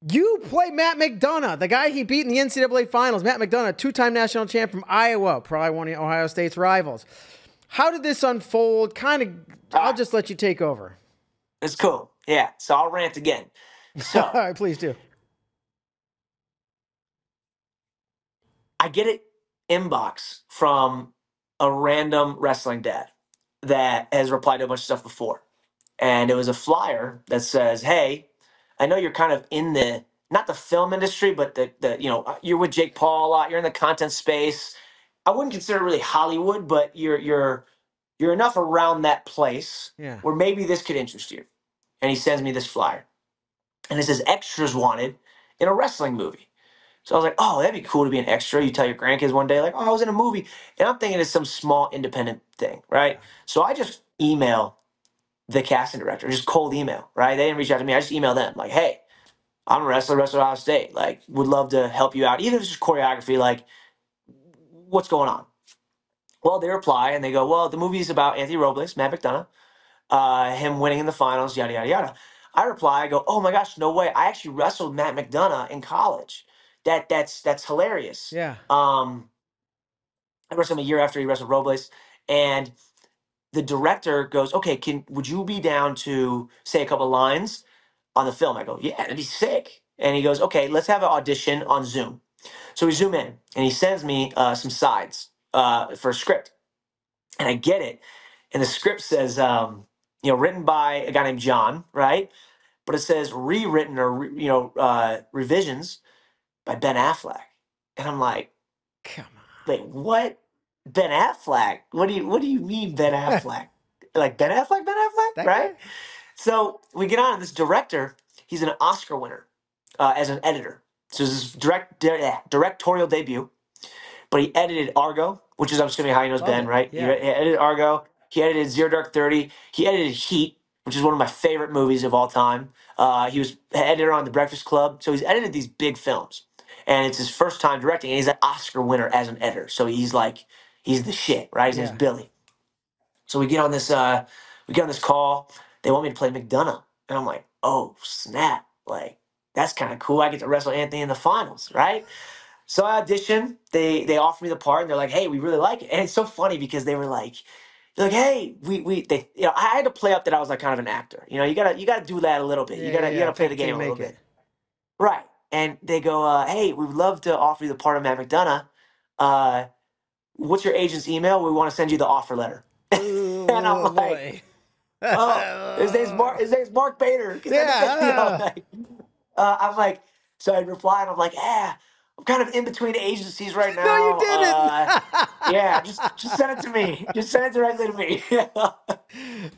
You play Matt McDonough, the guy he beat in the NCAA finals. Matt McDonough, two-time national champ from Iowa, probably one of Ohio State's rivals. How did this unfold? I'll just let you take over. It's cool. Yeah, so I'll rant again. So, all right, please do. I get an inbox from a random wrestling dad that has replied to a bunch of stuff before. And it was a flyer that says, hey, I know you're kind of in the, not the film industry, but you're with Jake Paul a lot. You're in the content space. I wouldn't consider it really Hollywood, but you're enough around that place where maybe this could interest you. And he sends me this flyer. And it says extras wanted in a wrestling movie. So I was like, oh, that'd be cool to be an extra. You tell your grandkids one day, like, oh, I was in a movie. And I'm thinking it's some small independent thing, right? So I just email the casting director, just cold email, right? They didn't reach out to me. I just emailed them, like, hey, I'm a wrestler at Ohio State. Like, would love to help you out. Even if it's just choreography, like, what's going on? Well, they reply and they go, well, the movie is about Anthony Robles, Matt McDonough, him winning in the finals, yada, yada, yada. I reply, I go, oh my gosh, no way. I actually wrestled Matt McDonough in college. That's hilarious. Yeah. I wrestled him a year after he wrestled Robles. And the director goes, okay, would you be down to say a couple lines on the film? I go, yeah, that'd be sick. And he goes, okay, let's have an audition on Zoom. So we Zoom in, and he sends me some sides for a script. And I get it. And the script says, written by a guy named John, right? But it says rewritten or, revisions by Ben Affleck. And I'm like, come on. Wait, what? Ben Affleck? What do you mean Ben Affleck? Like Ben Affleck, That right? guy? So we get on, and this director, he's an Oscar winner as an editor. So this is directorial debut, but he edited Argo, which is, I'm assuming, how he knows Ben, right? Yeah. He edited Argo. He edited Zero Dark 30. He edited Heat, which is one of my favorite movies of all time. He was editor on The Breakfast Club. So he's edited these big films. And it's his first time directing, and he's an Oscar winner as an editor. So he's the shit, right? His name's Billy. So we get on this call. They want me to play McDonough. And I'm like, oh, snap. Like, that's kind of cool. I get to wrestle Anthony in the finals, right? So I audition. They offer me the part, and they're like, "Hey, we really like it." And it's so funny because they're like, "Hey, I had to play up that I was like kind of an actor. You gotta do that a little bit. You gotta play the game a little bit, right?" And they go, "Hey, we would love to offer you the part of Matt McDonough. What's your agent's email? We want to send you the offer letter." Ooh, and I'm like, "Oh, his name's Mark Bader." I'm like, so I reply, and I'm like, I'm kind of in between agencies right now. No, you didn't. Yeah, just send it to me. Just send it directly to me.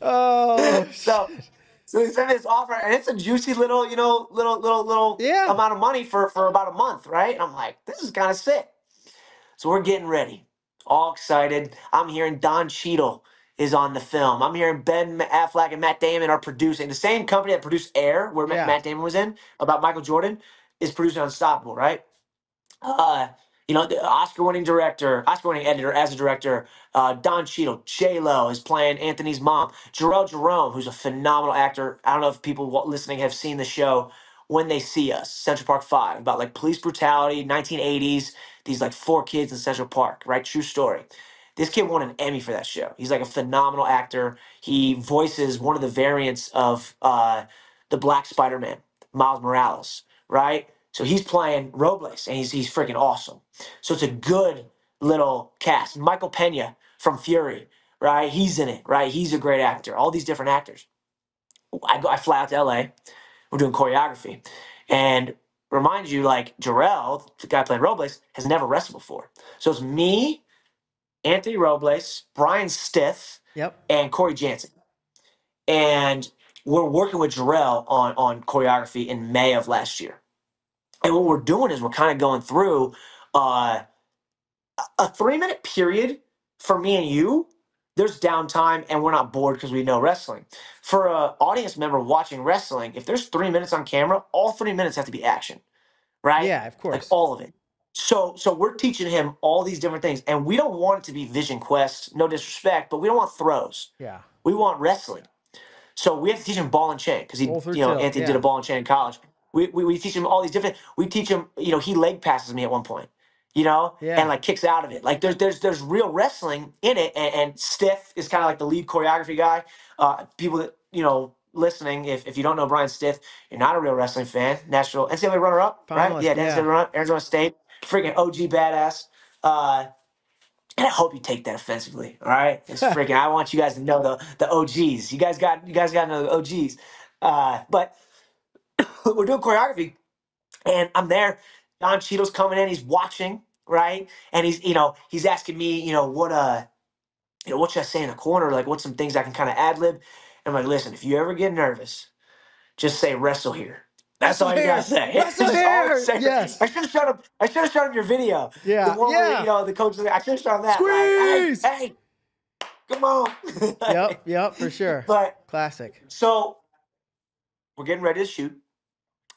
Oh, so they send me this offer, and it's a juicy little amount of money for about a month, right? And I'm like, this is kind of sick. So we're getting ready, all excited. I'm hearing Don Cheadle is on the film. I'm hearing Ben Affleck and Matt Damon are producing. The same company that produced Air, where Matt Damon was in, about Michael Jordan, is producing Unstoppable, right? The Oscar-winning director, Oscar-winning editor as a director, Don Cheadle, J-Lo is playing Anthony's mom. Jarrell Jerome, who's a phenomenal actor. I don't know if people listening have seen the show When They See Us, Central Park 5, about like police brutality, 1980s, these like 4 kids in Central Park, right? True story. This kid won an Emmy for that show. He's like a phenomenal actor. He voices one of the variants of the Black Spider-Man, Miles Morales, right? So he's playing Robles, and he's freaking awesome. So it's a good little cast. Michael Pena from Fury, right? He's in it, right? He's a great actor. All these different actors. I fly out to LA. We're doing choreography. And remind you, like, Jarrell, the guy playing Robles, has never wrestled before. So it's me, Anthony Robles, Brian Stith, and Corey Jansen. And we're working with Jarrell on choreography in May of last year. And what we're doing is we're kind of going through a 3-minute period for me and you. There's downtime, and we're not bored because we know wrestling. For an audience member watching wrestling, if there's 3 minutes on camera, all 3 minutes have to be action, right? Yeah, of course. Like all of it. So we're teaching him all these different things, and we don't want it to be Vision Quest, no disrespect, but we don't want throws. Yeah. We want wrestling. So we have to teach him ball and chain because Anthony did a ball and chain in college. We teach him all these different. We teach him. He leg passes me at one point. And Yeah. like kicks out of it. Like there's real wrestling in it. And Stiff is kind of like the lead choreography guy. People that listening, if you don't know Brian Stiff, you're not a real wrestling fan. National NCAA runner up, right? Finalist, Yeah, yeah. NCAA runner up, Arizona State, freaking OG badass. And I hope you take that offensively. All right, it's freaking. I want you guys to know the OGs. You guys got to know the OGs. But we're doing choreography, and I'm there. Don Cheadle's coming in. He's watching, right? And he's asking me, what should I say in the corner? Like, what's some things I can kind of ad lib? And I'm like, listen, if you ever get nervous, just say wrestle here. That's Wrestle all you gotta here. say. Wrestle Just always here. say. Yes. I should have shown him. I should have shown him your video. The Yeah. one where Yeah. the coach. I should have shown that. Like, Squeeze. hey, come on. Yep. Yep. For sure. But Classic. so we're getting ready to shoot.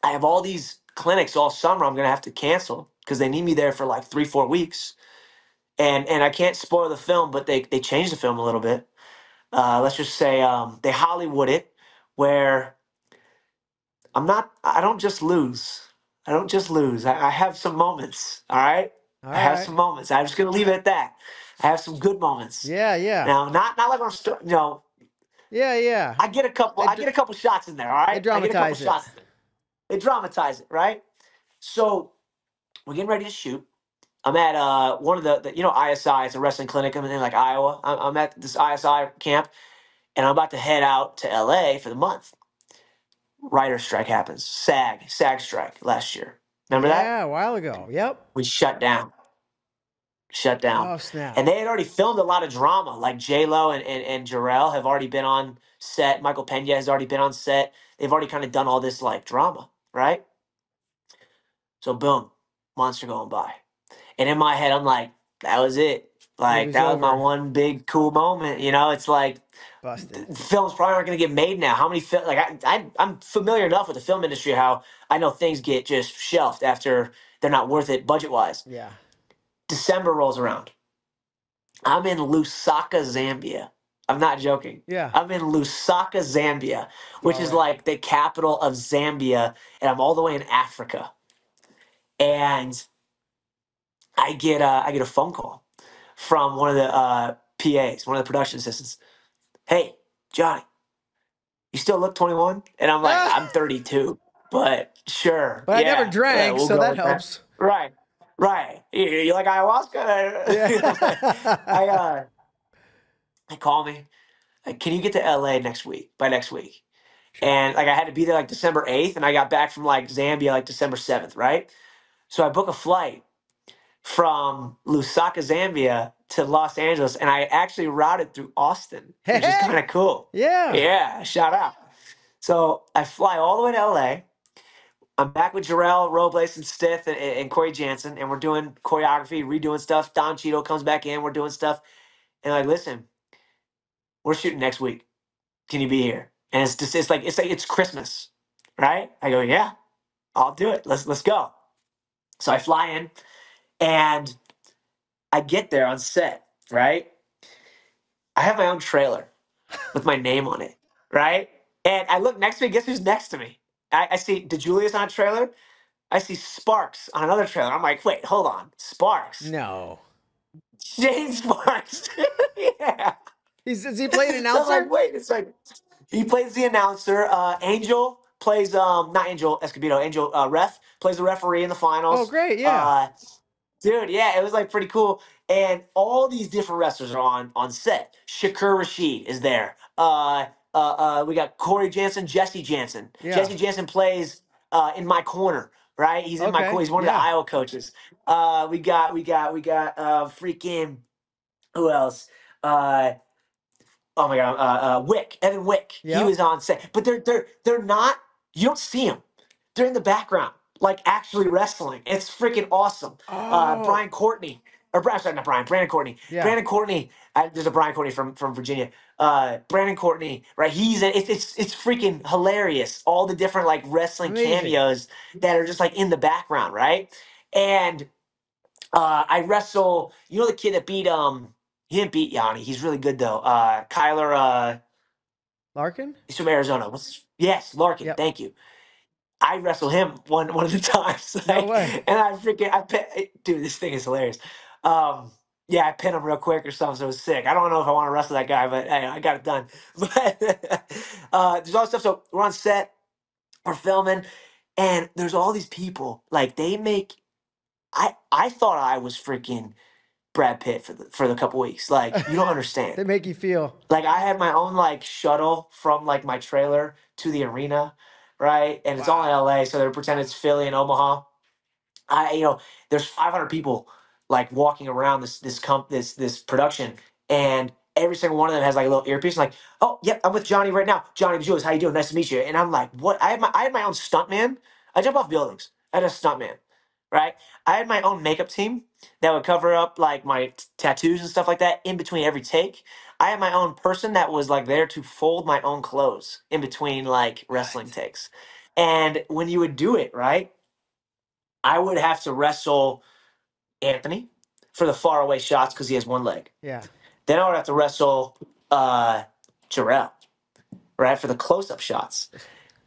I have all these clinics all summer. I'm gonna have to cancel because they need me there for like 3-4 weeks, and I can't spoil the film, but they changed the film a little bit. Let's just say they Hollywood it, where I don't just lose. I don't just lose. I have some moments. All right. All I have right. some moments. I'm just gonna leave it at that. I have some good moments. Yeah. Yeah. Now, not like Yeah. Yeah. I get a couple. I get a couple shots in there. All They right. I get a couple dramatize it. shots in there. They dramatize it, right? So we're getting ready to shoot. I'm at one of the ISI. It's a wrestling clinic. I'm in like Iowa. I'm at this ISI camp, and I'm about to head out to LA for the month. Writer strike happens. SAG strike last year. Remember that? Yeah. A while ago. Yep. We shut down. Oh, snap. And they had already filmed a lot of drama. Like J-Lo and Jarrell have already been on set. Michael Pena has already been on set. They've already kind of done all this like drama, right? So boom, months are going by. And in my head, I'm like, that was it. Like Movie's that was my over. one big cool moment. It's like Busted. films probably aren't going to get made now. How many I'm familiar enough with the film industry how I know things get just shelved after they're not worth it budget wise. Yeah. December rolls around. I'm in Lusaka, Zambia. I'm not joking. Yeah. I'm in Lusaka, Zambia, which Far is away. like the capital of Zambia, and I'm all the way in Africa. And I get a phone call from one of the PAs, one of the production assistants. Hey, Johnny, you still look 21? And I'm like, I'm 32, but sure, But yeah, I never drank, we'll so go that with helps. Right, right. You like ayahuasca? Yeah. I call me. Like, can you get to LA next week? By next week, Sure. and like I had to be there like December 8th, and I got back from like Zambia like December 7th, right? So I book a flight from Lusaka, Zambia to Los Angeles, and I actually routed through Austin, which is Hey. kind of cool. Yeah. Yeah, shout out. So I fly all the way to LA. I'm back with Jarrell, Robles, and Stith and Corey Jansen, and we're doing choreography, redoing stuff. Don Cheadle comes back in, we're doing stuff. And like, listen, we're shooting next week. Can you be here? And it's Christmas, right? I go, yeah, I'll do it. Let's go. So I fly in and I get there on set, right? I have my own trailer with my name on it, right? And I look next to me. Guess who's next to me? I see DiJulius on a trailer. I see Sparks on another trailer. I'm like, wait, hold on, Sparks, No. James Sparks, yeah. Is he playing So I'm announcer? like, wait, it's like he plays the announcer. Angel plays not Angel Escobedo. Angel Ref plays the referee in the Oh, finals. great. Yeah. Dude, yeah, it was like pretty cool. And all these different wrestlers are on set. Shakur Rashid is there. We got Corey Jansen, Jesse Jansen. Yeah. Jesse Jansen plays in my corner, right? He's in my corner. Okay. He's one of the Yeah. Iowa coaches. We got freaking who else? Oh my god, Wick, Evan Wick. He Yep. was on set, but they're not. You don't see them. They're in the background, like actually wrestling. It's freaking awesome. Oh. Brian Courtney, sorry, not Brian. Brandon Courtney. Yeah. Brandon Courtney. There's a Brian Courtney from Virginia. Brandon Courtney, right? It's freaking hilarious. All the different like wrestling Amazing. cameos that are just like in the background, right? And I wrestle. You know the kid that beat he didn't beat Yanni. He's really good though. Kyler. Larkin? He's from Arizona. Yes, Larkin. Yep. Thank you. I wrestle him one of the times. No way. And dude, this thing is hilarious. Yeah, I pin him real quick or something, so it was sick. I don't know if I want to wrestle that guy, but hey, I got it done. But there's all this stuff. So we're on set, we're filming, and there's all these people. Like they make. I thought I was freaking Brad Pitt for the couple weeks. Like you don't understand. They make you feel. Like I had my own like shuttle from like my trailer to the arena, right? And it's all in LA, so they're pretending it's Philly and Omaha. There's 500 people like walking around this production, and every single one of them has like a little earpiece. Like, oh, yep, I'm with Johnny right now. Johnny DiJulius, how you doing? Nice to meet you. And I'm like, what? I had my own stuntman. I jump off buildings. I had a stuntman, right? I had my own makeup team that would cover up like my tattoos and stuff like that in between every take. I had my own person that was like there to fold my own clothes in between like wrestling takes. And when you would do it, right? I would have to wrestle Anthony for the far away shots because he has one leg. Yeah. Then I would have to wrestle Jarrell, right, for the close up shots.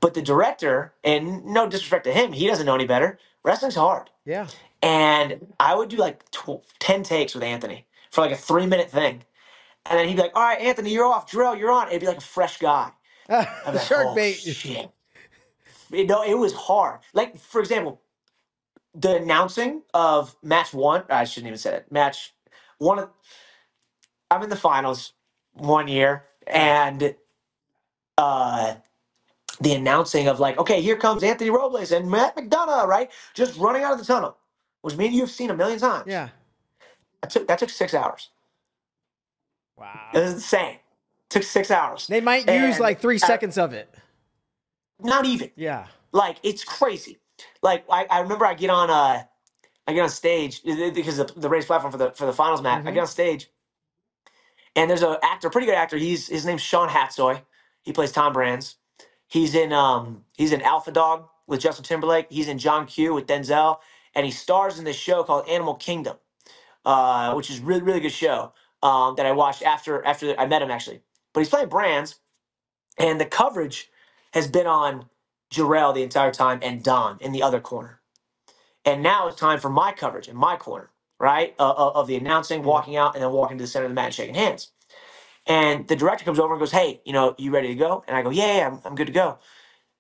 But the director, and no disrespect to him, he doesn't know any better. Wrestling's hard. Yeah. And I would do like 10 takes with Anthony for like a 3-minute thing. And then he'd be like, all right, Anthony, you're off. Jarrell, you're on. It'd be like a fresh guy. I'd be like, Shark oh, bait. shit. It was hard. Like, for example, the announcing of match one, I shouldn't even say it. Match one of, I'm in the finals one year, and the announcing of like, okay, here comes Anthony Robles and Matt McDonough, right? Just running out of the tunnel, which me and you've seen a million times. Yeah. That took 6 hours. Wow. It was insane. It took 6 hours. They might use like 3 seconds of it. Not even. Yeah. Like it's crazy. Like I remember I get on stage because the raised platform for the finals match. I get on stage, and there's a pretty good actor. His name's Sean Hatsoy. He plays Tom Brands. He's in Alpha Dog with Justin Timberlake. He's in John Q with Denzel, and he stars in this show called Animal Kingdom, which is really really good show that I watched after I met him actually. But he's playing Brands, and the coverage has been on Jarrell the entire time and Don in the other corner. And now it's time for my coverage in my corner, right? Of the announcing, walking out, and then walking to the center of the mat and shaking hands. And the director comes over and goes, hey, you ready to go? And I go, yeah, I'm good to go.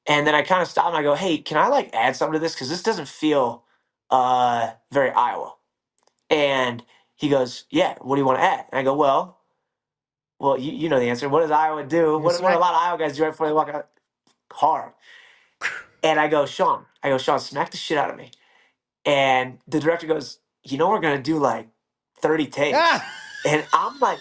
And then I kind of stop and I go, hey, can I like add something to this? Because this doesn't feel very Iowa. And he goes, yeah, what do you want to add? And I go, well, you know the answer. What does Iowa do? What do a lot of Iowa guys do right before they walk out? Hard. And I go, Sean, smack the shit out of me. And the director goes, we're going to do like 30 takes. And I'm like,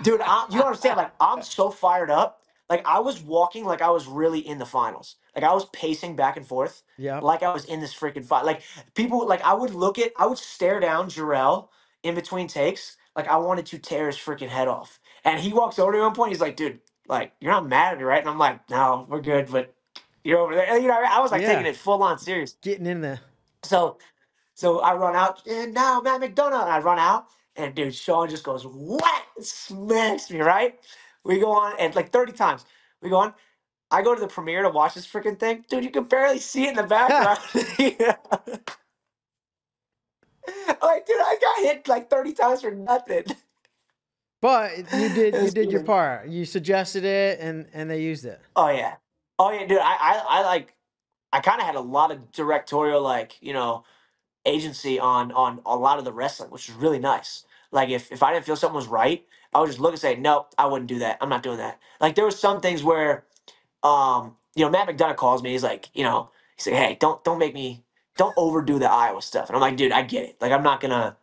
dude, you don't understand. Like, I'm so fired up. Like, I was walking like I was really in the finals. Like, I was pacing back and forth. Yeah. Like I was in this freaking fight. Like, people, like, I would stare down Jarrell in between takes. Like, I wanted to tear his freaking head off. And he walks over to one point. He's like, dude, like, you're not mad at me, right? And I'm like, no, we're good. But you're over there. I was like taking it full on serious. Getting in there. So I run out, and now Matt McDonough. And I run out, and dude, Sean just goes, what? Smacks me, right? We go on, and like 30 times. We go on. I go to the premiere to watch this freaking thing. Dude, you can barely see it in the background. Like, dude, I got hit like 30 times for nothing. But you did your part. You suggested it, and they used it. Oh, yeah. Dude, I kind of had a lot of directorial, agency on a lot of the wrestling, which is really nice. Like if I didn't feel something was right, I would just look and say, nope, I wouldn't do that. I'm not doing that. Like there was some things where Matt McDonough calls me, he's like, hey, don't overdo the Iowa stuff. And I'm like, dude, I get it. Like I'm not gonna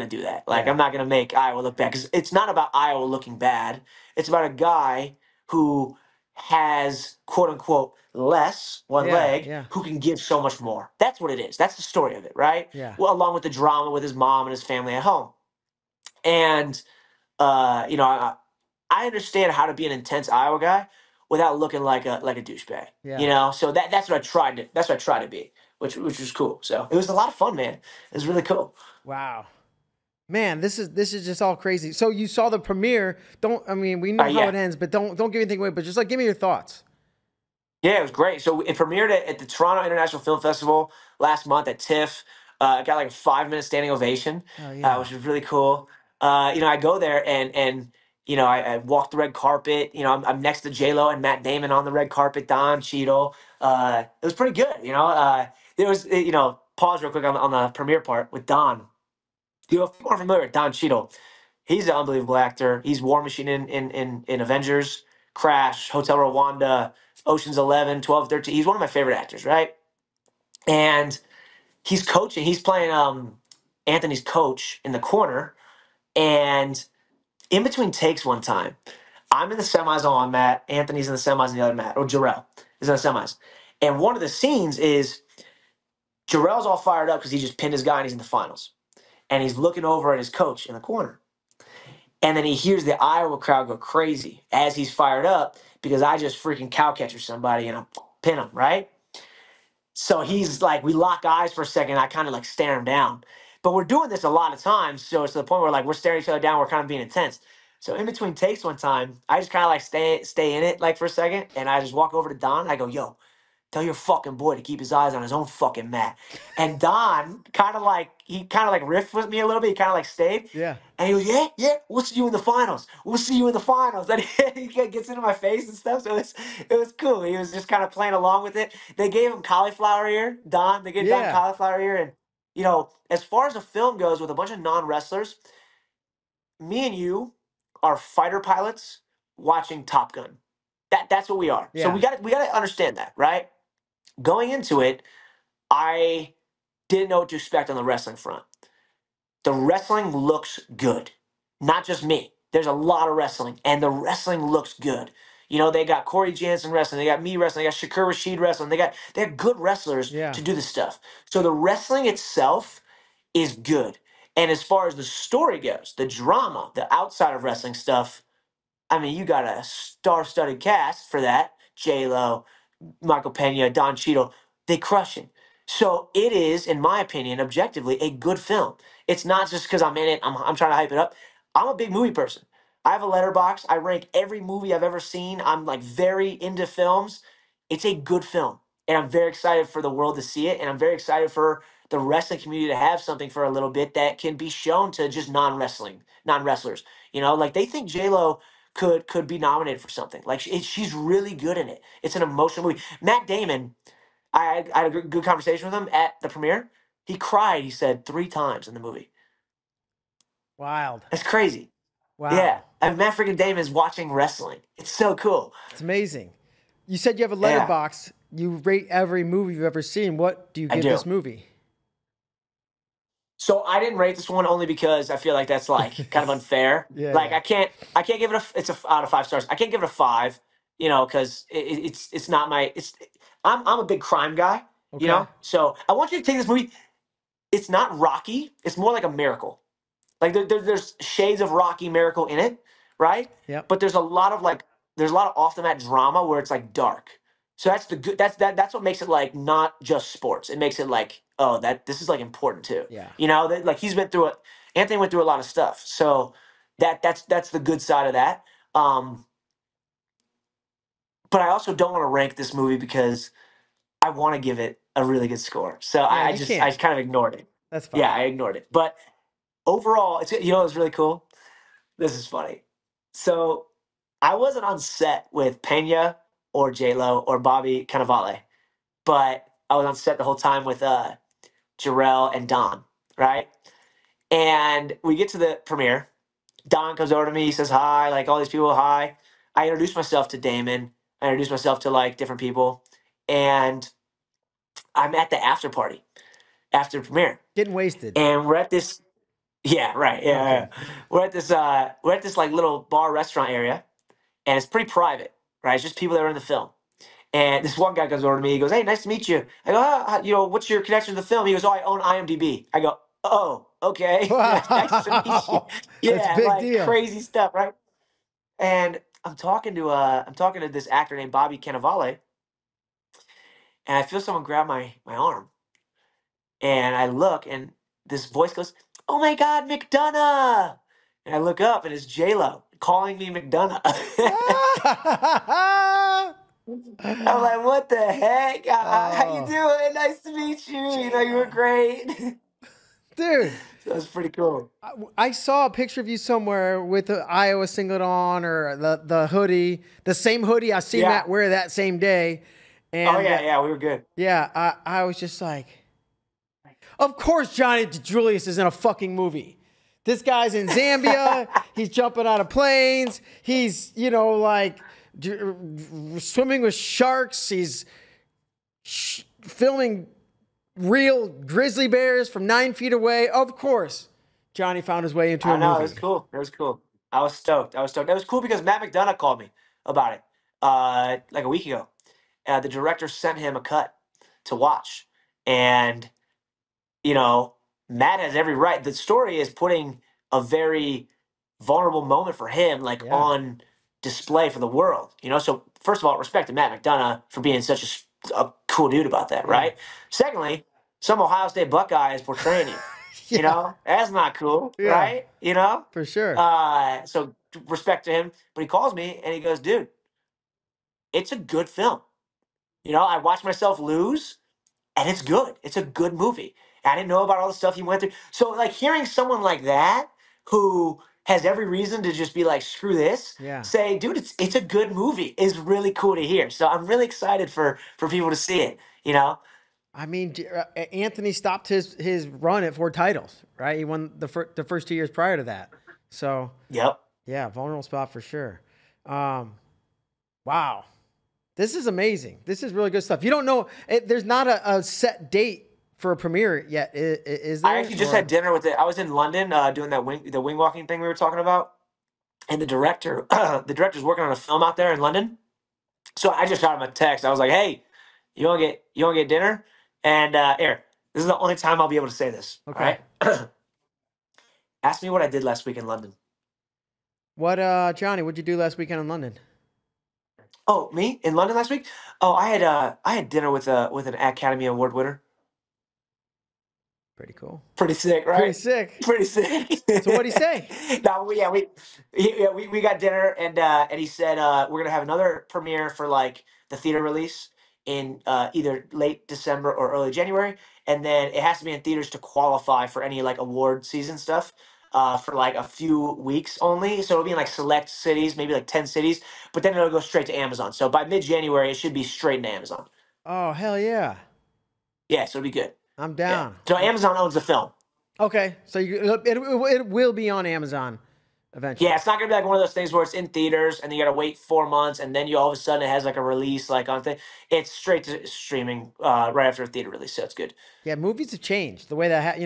do that. Like I'm not gonna make Iowa look bad. Because it's not about Iowa looking bad. It's about a guy who has quote unquote less one leg who can give so much more. That's what it is. That's the story of it, right? Yeah. Well, along with the drama with his mom and his family at home. And I understand how to be an intense Iowa guy without looking like a douchebag. Yeah. So that's what I tried to be, which was cool. So it was a lot of fun, man. It was really cool. Wow. Man, this is just all crazy. So you saw the premiere. We know how it ends, but don't give anything away. But just like, give me your thoughts. Yeah, it was great. So it premiered at the Toronto International Film Festival last month at TIFF. It got like a 5-minute standing ovation, which was really cool. I go there and I walk the red carpet. I'm next to J-Lo and Matt Damon on the red carpet. Don Cheadle. It was pretty good. There was pause real quick on the premiere part with Don. If people aren't familiar with Don Cheadle, he's an unbelievable actor. He's War Machine in Avengers, Crash, Hotel Rwanda, Ocean's 11, 12, 13. He's one of my favorite actors, right? And he's coaching. He's playing Anthony's coach in the corner. And in between takes one time, I'm in the semis on Matt. Anthony's in the semis on the other Matt. Or Jarrell is in the semis. And one of the scenes is Jarrell's all fired up because he just pinned his guy and he's in the finals. And he's looking over at his coach in the corner. And then he hears the Iowa crowd go crazy as he's fired up because I just freaking cow catcher somebody and I pin him, right? So he's like, we lock eyes for a second. I kind of like stare him down. But we're doing this a lot of times. So it's to the point where like we're staring each other down. We're kind of being intense. So in between takes one time, I just kind of like stay in it like for a second. And I just walk over to Don. I go, yo, tell your fucking boy to keep his eyes on his own fucking mat. And Don kind of like riffed with me a little bit. He kind of like stayed. Yeah. And he goes, yeah, we'll see you in the finals. We'll see you in the finals. And he gets into my face and stuff. So it was cool. He was just kind of playing along with it. They gave him cauliflower ear, Don. They gave Don cauliflower ear. And, as far as the film goes with a bunch of non-wrestlers, me and you are fighter pilots watching Top Gun. That's what we are. Yeah. So we got to understand that, right? Going into it, I didn't know what to expect on the wrestling front. The wrestling looks good. Not just me. There's a lot of wrestling, and the wrestling looks good. They got Corey Jansen wrestling, they got me wrestling, they got Shakur Rashid wrestling, they got good wrestlers to do this stuff. So the wrestling itself is good. And as far as the story goes, the drama, the outside of wrestling stuff, I mean, you got a star-studded cast for that. J-Lo, Michael Pena, Don Cheadle, they crush it. So it is, in my opinion, objectively, a good film. It's not just because I'm in it, I'm trying to hype it up. I'm a big movie person. I have a letterbox. I rank every movie I've ever seen. I'm like very into films. It's a good film. And I'm very excited for the world to see it. And I'm very excited for the wrestling community to have something for a little bit that can be shown to just non-wrestlers. Like they think J-Lo could be nominated for something. Like she's really good in it. It's an emotional movie. Matt Damon, I had a good conversation with him at the premiere. He cried, he said, 3 times in the movie. Wild. That's crazy. Wow. Yeah. And Matt freaking Damon is watching wrestling. It's so cool. It's amazing. You said you have a letterbox. Yeah. You rate every movie you've ever seen. What do you give this movie? So I didn't rate this one only because I feel like that's like kind of unfair. I can't give it it's out of 5 stars. I can't give it a 5, because it's not my I'm a big crime guy, So I want you to take this movie. It's not Rocky. It's more like a Miracle. Like there's shades of Rocky Miracle in it, right? Yeah. But there's a lot of off the mat drama where it's like dark. So that's that's what makes it like not just sports. It makes it like, oh, this is like important too. Yeah. Like he's been through it. Anthony went through a lot of stuff. So that's the good side of that. But I also don't want to rank this movie because I want to give it a really good score. So I kind of ignored it. That's fine. Yeah, I ignored it. But overall, it's it's really cool. This is funny. So I wasn't on set with Pena or J-Lo or Bobby Cannavale, but I was on set the whole time with Jarrell and Don, right? And we get to the premiere. Don comes over to me, he says hi, like all these people, hi. I introduce myself to Damon. I introduce myself to like different people. And I'm at the after party after the premiere. Getting wasted. And we're at this, yeah, right. Yeah, okay. Yeah. We're at this like little bar restaurant area, and it's pretty private, right? It's just people that are in the film. And this one guy comes over to me. He goes, "Hey, nice to meet you." I go, what's your connection to the film? He goes, "Oh, I own IMDb." I go, "Oh, okay." Nice to meet you. Yeah, that's big deal. Crazy stuff, right? And I'm talking to this actor named Bobby Cannavale, and I feel someone grab my arm, and I look, and this voice goes, "Oh my God, McDonough!" And I look up, and it's J-Lo calling me McDonough. I'm like, what the heck? How you Oh, doing? Nice to meet you. You know, you were damn. great. Dude, So that was pretty cool. I saw a picture of you somewhere with the Iowa singlet on or the hoodie, the same hoodie I see Yeah. Matt wear that same day. Oh And yeah, yeah, we were good. yeah, I was just like, of course Johnny DiJulius is in a fucking movie. This guy's in Zambia. He's jumping out of planes. He's, like swimming with sharks. He's filming real grizzly bears from 9 feet away. Of course, Johnny found his way into I a know, it movie. was cool. It was cool. I was stoked. I was stoked. It was cool because Matt McDonough called me about it like a week ago. The director sent him a cut to watch, and you know, Matt has every right. The story is putting a very vulnerable moment for him, like Yeah, on display for the world. So first of all, respect to Matt McDonough for being such a cool dude about that, yeah, right? Secondly, some Ohio State Buckeye is portraying you. yeah, That's not cool, yeah, right? for sure. So respect to him. But he calls me and he goes, dude, it's a good film. I watched myself lose and it's good. It's a good movie. I didn't know about all the stuff he went through. So like hearing someone like that who has every reason to just be like, screw this, Yeah. say, dude, it's a good movie is really cool to hear. So I'm really excited for people to see it. I mean, Anthony stopped his run at 4 titles, right? He won the first 2 years prior to that. So, Yep. yeah, vulnerable spot for sure. Wow. This is amazing. This is really good stuff. You don't know, there's not a set date for a premiere yet, is there? I actually just had dinner with it. I was in London doing the wing walking thing we were talking about. And the director's working on a film out there in London. So I just shot him a text. I was like, "Hey, you want to get dinner?" And here, this is the only time I'll be able to say this. All Okay. right. Ask me what I did last week in London. What, Johnny, what'd you do last weekend in London? Oh, me in London last week? Oh, I had dinner with an Academy Award winner. Pretty cool. Pretty sick, Pretty right? sick. Pretty sick. So what'd he say? No, we got dinner and he said we're gonna have another premiere for like the theater release in either late December or early January, and then it has to be in theaters to qualify for any like award season stuff. For like a few weeks only, so it'll be in like select cities, maybe like 10 cities, but then it'll go straight to Amazon. So by mid-January, it should be straight into Amazon. Oh, hell yeah. Yeah, so it'll be good. I'm Yeah, down. so Amazon owns the film. Okay. So it will be on Amazon eventually. Yeah, it's not gonna be like one of those things where it's in theaters and you gotta wait 4 months and then you all of a sudden it has like a release like on thing. It's straight to streaming right after a theater release, so it's good. Yeah, movies have changed the way that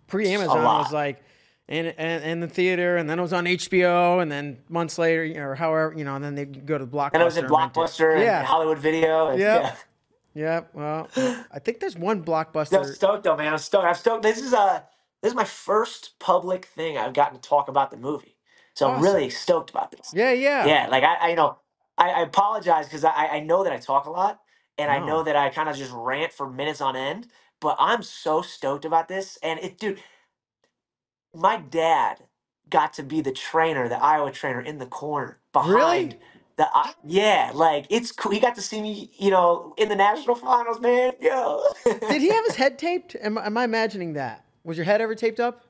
pre A Amazon was lot. like in the theater, and then it was on HBO, and then months later, or however, and then they go to And it was in Blockbuster and rent it. Blockbuster and Yeah, Hollywood Video. And, yep, yeah. yep. Well, I think there's one I'm Blockbuster. stoked though, man. I'm stoked. I'm stoked. This is my first public thing I've gotten to talk about the movie. So I'm Awesome. really stoked about this. Yeah, yeah. Yeah, like I apologize because I know that I talk a lot and I know No, that I kind of just rant for minutes on end, but I'm so stoked about this. And dude, my dad got to be the trainer, the Iowa trainer in the corner behind really? yeah, like it's cool. He got to see me, in the national finals, man. Yo. Did he have his head taped? Am I imagining that? Was your head ever taped up?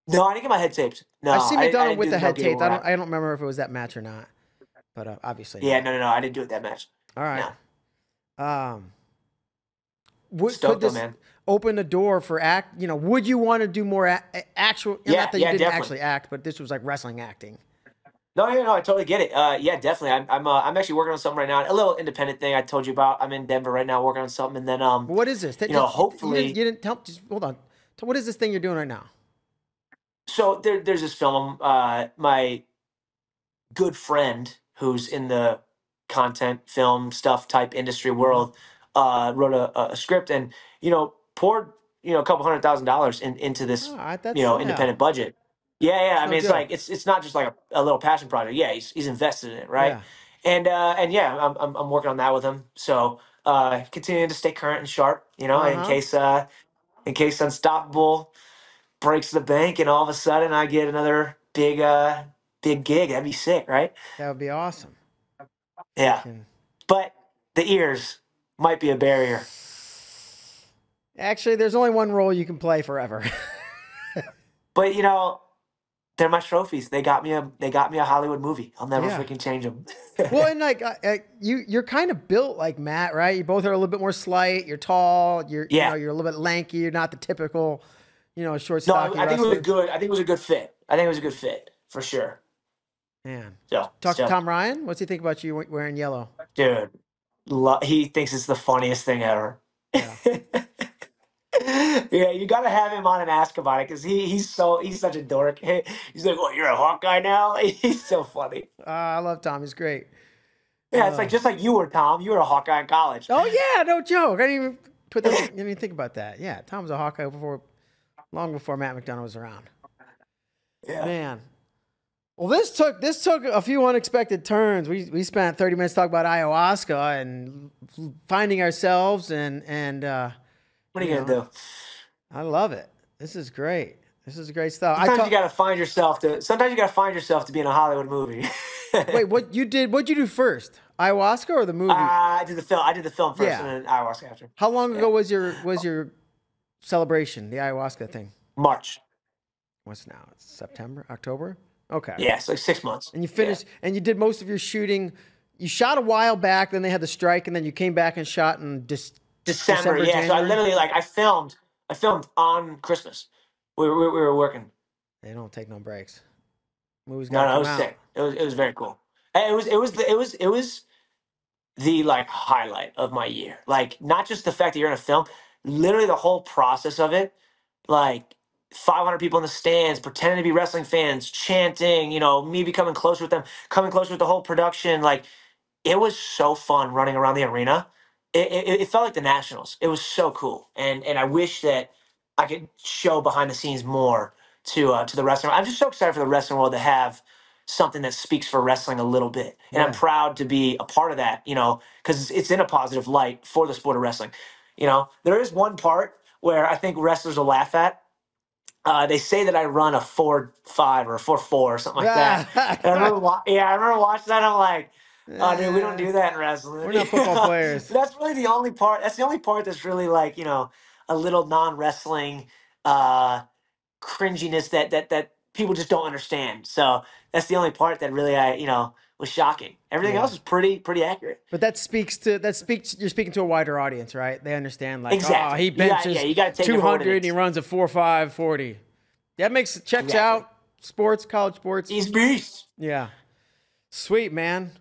No, I didn't get my head taped. No, I've seen I McDonough didn't with do the the no head taped. gable I don't wrap. I don't remember if it was that match or not, but obviously Yeah, not. no, I didn't do it that match. All right. No, Um, could stoked though, this man. open the door for act? Would you want to do more actual? Yeah, Not that you yeah, didn't definitely. actually act, but this was like wrestling acting. No, yeah, no, I totally get it. Yeah, definitely. I'm actually working on something right now. A little independent thing I told you about. I'm in Denver right now working on something, and then But what is this? You didn't. hopefully. You didn't tell. Just hold on. So what is this thing you're doing right now? So there's this film. My good friend who's in the content film stuff type industry Uh-huh. world wrote a script and poured a couple $100,000 into this All right, that's still independent hell. budget. Yeah, I Still mean it's good. like it's not just like a little passion project. Yeah, he's invested in it, right? Yeah. And yeah, I'm working on that with him. So continuing to stay current and sharp, Uh in huh. case Unstoppable breaks the bank and all of a sudden I get another big gig. That'd be sick, right? That would be awesome. Yeah. But the ears might be a barrier. Actually, there's only one role you can play forever. But they're my trophies. They got me a Hollywood movie. I'll never freaking change them. Well, and like you're kind of built like Matt, right? You both are a little bit more slight. You're tall. You're you're a little bit lanky. You're not the typical, short, stocky I think it was good. I think it was a good fit. I think it was a good fit for sure. Man, so talk to Tom Ryan. What's he think about you wearing yellow? Dude, he thinks it's the funniest thing ever. Yeah. Yeah, you got to have him on and ask about it because he's such a dork. He's like, "Oh, you're a Hawkeye now?" He's so funny. I love Tom. He's great. Yeah, it's like just like you were, Tom. You were a Hawkeye in college. Oh yeah, no joke. I didn't even put that. I didn't even think about that. Yeah, Tom was a Hawkeye long before Matt McDonough was around. Yeah, man. Well, this took a few unexpected turns. We spent 30 minutes talking about ayahuasca and finding ourselves and what are you gonna do? I love it. This is great. This is great stuff. Sometimes you gotta find yourself to be in a Hollywood movie. Wait, what'd you do first? Ayahuasca or the movie? I did the film first, and then ayahuasca after. How long ago was your celebration, the ayahuasca thing? March. What's now? It's September, October. Okay. Yeah, it's like 6 months. And you finished, and you did most of your shooting. You shot a while back, then they had the strike, and then you came back and shot in December. Yeah, January. So I literally I filmed on Christmas. We were working. They don't take no breaks. Movies No, it was sick. It was very cool. It was the highlight of my year. Like, not just the fact that you're in a film, literally the whole process of it. Like 500 people in the stands, pretending to be wrestling fans, chanting. Me becoming close with them, coming close with the whole production. Like, it was so fun running around the arena. It felt like the Nationals. It was so cool, and I wish that I could show behind the scenes more to the wrestling. I'm just so excited for the wrestling world to have something that speaks for wrestling a little bit, and I'm proud to be a part of that. Because it's in a positive light for the sport of wrestling. There is one part where I think wrestlers will laugh at. They say that I run a 4.5 or a 4.4 or something like that. And I remember watching that. I'm like, oh, dude, we don't do that in wrestling. We're not football players. That's really the only part. That's the only part that's really a little non-wrestling cringiness that people just don't understand. So that's the only part that really was shocking. Everything else is pretty accurate. But you're speaking to a wider audience, right? They understand exactly. Oh, he benches you gotta take 200 and he runs a 4.5 40. That checks out college sports. He's beast. Yeah. Sweet, man.